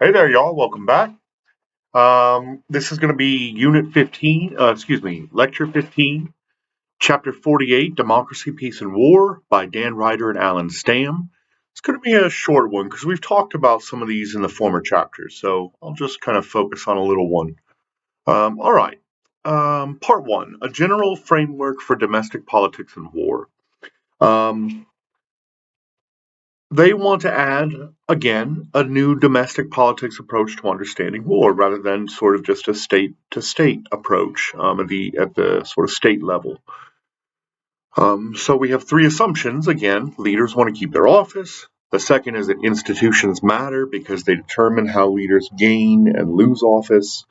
Hey there, y'all. Welcome back. This is going to be Lecture 15, Chapter 48, Democracy, Peace, and War by Dan Ryder and Alan Stam. It's going to be a short one because we've talked about some of these in the former chapters, so I'll just kind of focus on a little one. All right. Part 1, a general framework for domestic politics and war. They want to add, again, a new domestic politics approach to understanding war rather than sort of just a state to state approach at the sort of state level. So we have three assumptions. Again, leaders want to keep their office. The second is that institutions matter because they determine how leaders gain and lose office.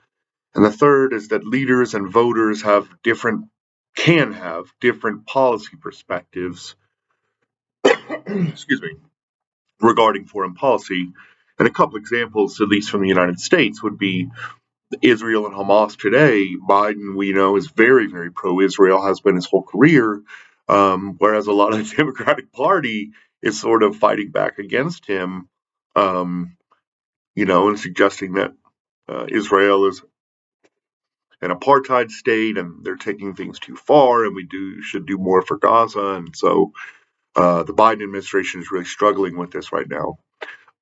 And the third is that leaders and voters can have different policy perspectives, excuse me, regarding foreign policy. And a couple examples, at least from the United States, would be Israel and Hamas today. Biden, we know, is very, very pro-Israel, has been his whole career, whereas a lot of the Democratic Party is sort of fighting back against him, um, and suggesting that Israel is an apartheid state and they're taking things too far, and should do more for Gaza. And so the Biden administration is really struggling with this right now.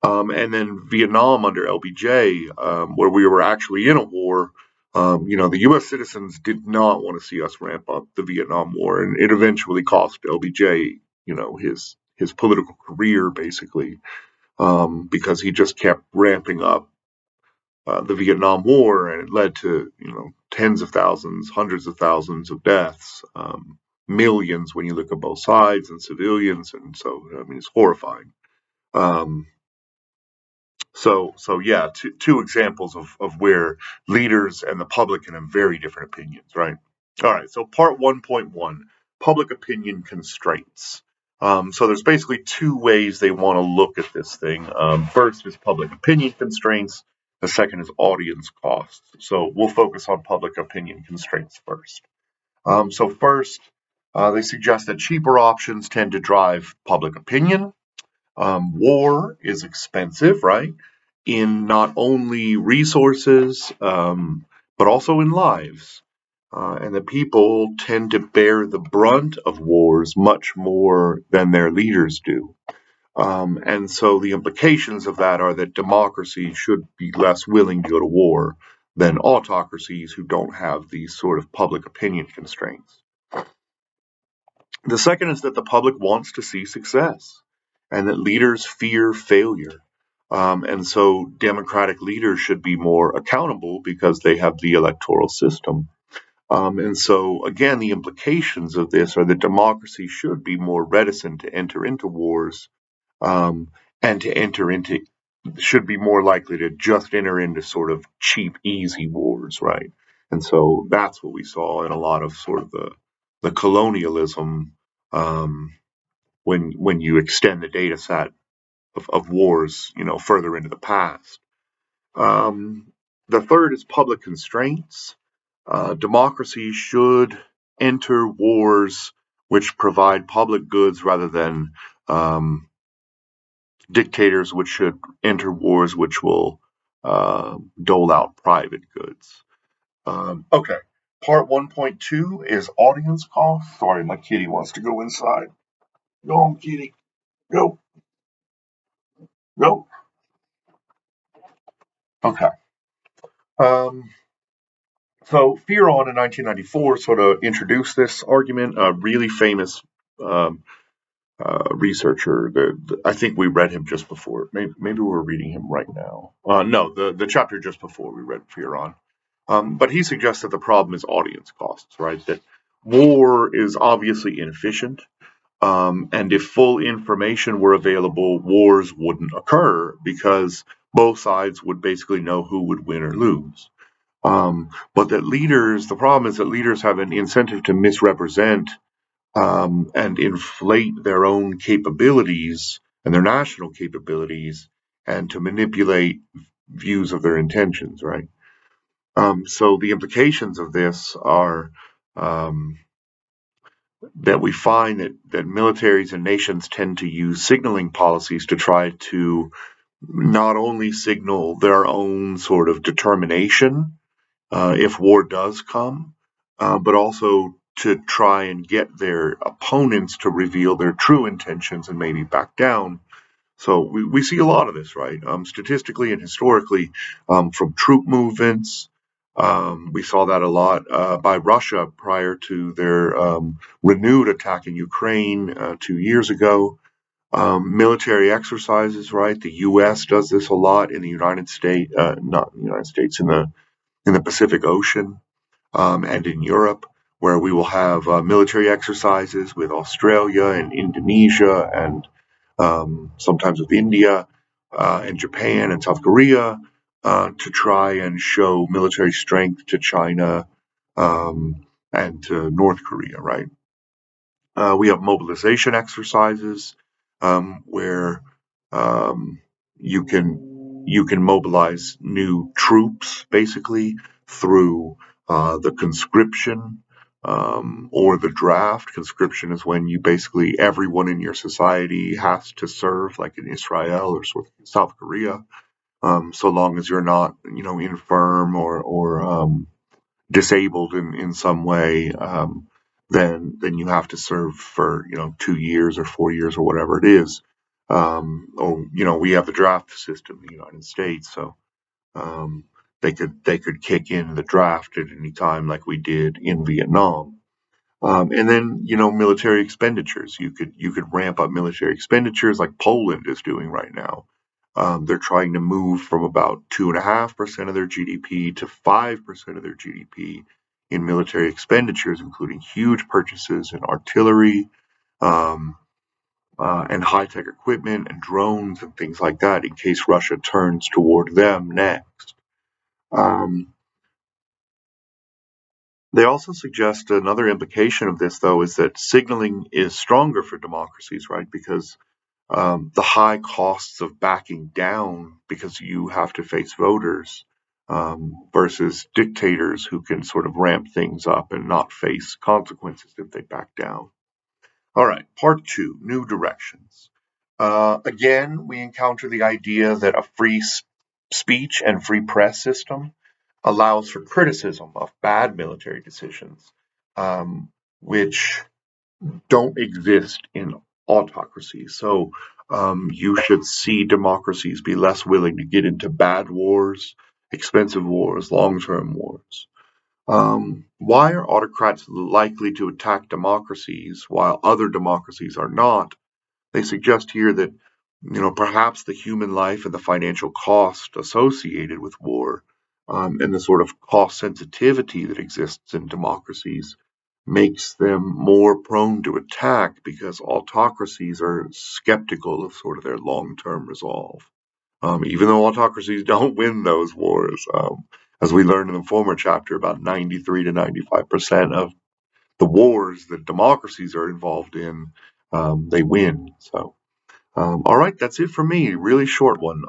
And then Vietnam under LBJ, where we were actually in a war. The U.S. citizens did not want to see us ramp up the Vietnam War, and it eventually cost LBJ, his political career basically, because he just kept ramping up the Vietnam War, and it led to tens of thousands, hundreds of thousands of deaths, millions when you look at both sides, and civilians, and so I mean it's horrifying. Um, so yeah, two examples of where leaders and the public can have very different opinions, right? All right, so part 1.1, public opinion constraints. So there's basically two ways they want to look at this thing. First is public opinion constraints. The second is audience costs. So we'll focus on public opinion constraints first. So first, they suggest that cheaper options tend to drive public opinion. War is expensive, right? In not only resources, but also in lives. And the people tend to bear the brunt of wars much more than their leaders do. And so the implications of that are that democracy should be less willing to go to war than autocracies who don't have these sort of public opinion constraints. The second is that the public wants to see success and that leaders fear failure. And so democratic leaders should be more accountable because they have the electoral system. And so, again, the implications of this are that democracy should be more reticent to enter into wars, and should be more likely to just enter into sort of cheap, easy wars, right? And so that's what we saw in a lot of sort of the colonialism, um, when you extend the data set of wars, further into the past. Um, the third is public constraints. Democracy should enter wars which provide public goods rather than dictators which should enter wars which will dole out private goods. Okay. Part 1.2 is audience costs. Sorry, my kitty wants to go inside. Go on, kitty. Go. Go. Okay. Um, so Fearon in 1994 sort of introduced this argument. A really famous um, researcher. I think we read him just before. Maybe we're reading him right now. No, the chapter just before we read Fearon. But he suggests that the problem is audience costs, right? That war is obviously inefficient. And if full information were available, wars wouldn't occur because both sides would basically know who would win or lose. But the problem is that leaders have an incentive to misrepresent and inflate their own capabilities and their national capabilities and to manipulate views of their intentions, right? So the implications of this are um, that we find that militaries and nations tend to use signaling policies to try to not only signal their own sort of determination if war does come, but also to try and get their opponents to reveal their true intentions and maybe back down. So we see a lot of this, right? Statistically and historically, from troop movements. We saw that a lot by Russia prior to their renewed attack in Ukraine 2 years ago. Military exercises, right? The U.S. does this a lot in the United States, not in the United States, in the Pacific Ocean and in Europe, where we will have military exercises with Australia and Indonesia and sometimes with India and Japan and South Korea to try and show military strength to China and to North Korea, right? We have mobilization exercises where um, you can mobilize new troops basically through the conscription or the draft. Conscription is when you basically everyone in your society has to serve, like in Israel or South Korea, so long as you're not, infirm or disabled in some way, then you have to serve for 2 years or 4 years or whatever it is. Or we have the draft system in the United States, so um, they could kick in the draft at any time, like we did in Vietnam. And then military expenditures. You could ramp up military expenditures like Poland is doing right now. They're trying to move from about 2.5% of their GDP to 5% of their GDP in military expenditures, including huge purchases in artillery um, and high tech equipment and drones and things like that in case Russia turns toward them next. Um, they also suggest another implication of this, though, is that signaling is stronger for democracies, right? Because the high costs of backing down because you have to face voters versus dictators who can sort of ramp things up and not face consequences if they back down. All right, part two, new directions. Again, we encounter the idea that a free speech and free press system allows for criticism of bad military decisions, which don't exist in autocracy. So you should see democracies be less willing to get into bad wars, expensive wars, long term wars. Why are autocrats likely to attack democracies while other democracies are not? They suggest here that perhaps the human life and the financial cost associated with war and the sort of cost sensitivity that exists in democracies makes them more prone to attack because autocracies are skeptical of sort of their long-term resolve. Even though autocracies don't win those wars, as we learned in the former chapter, about 93 to 95% of the wars that democracies are involved in, they win. So, all right, that's it for me. Really short one.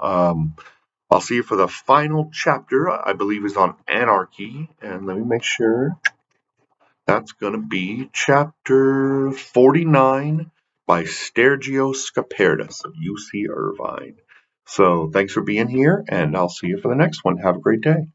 I'll see you for the final chapter. I believe is on anarchy, and let me make sure. That's going to be chapter 49 by Sergio Scaperdas of UC Irvine. So thanks for being here, and I'll see you for the next one. Have a great day.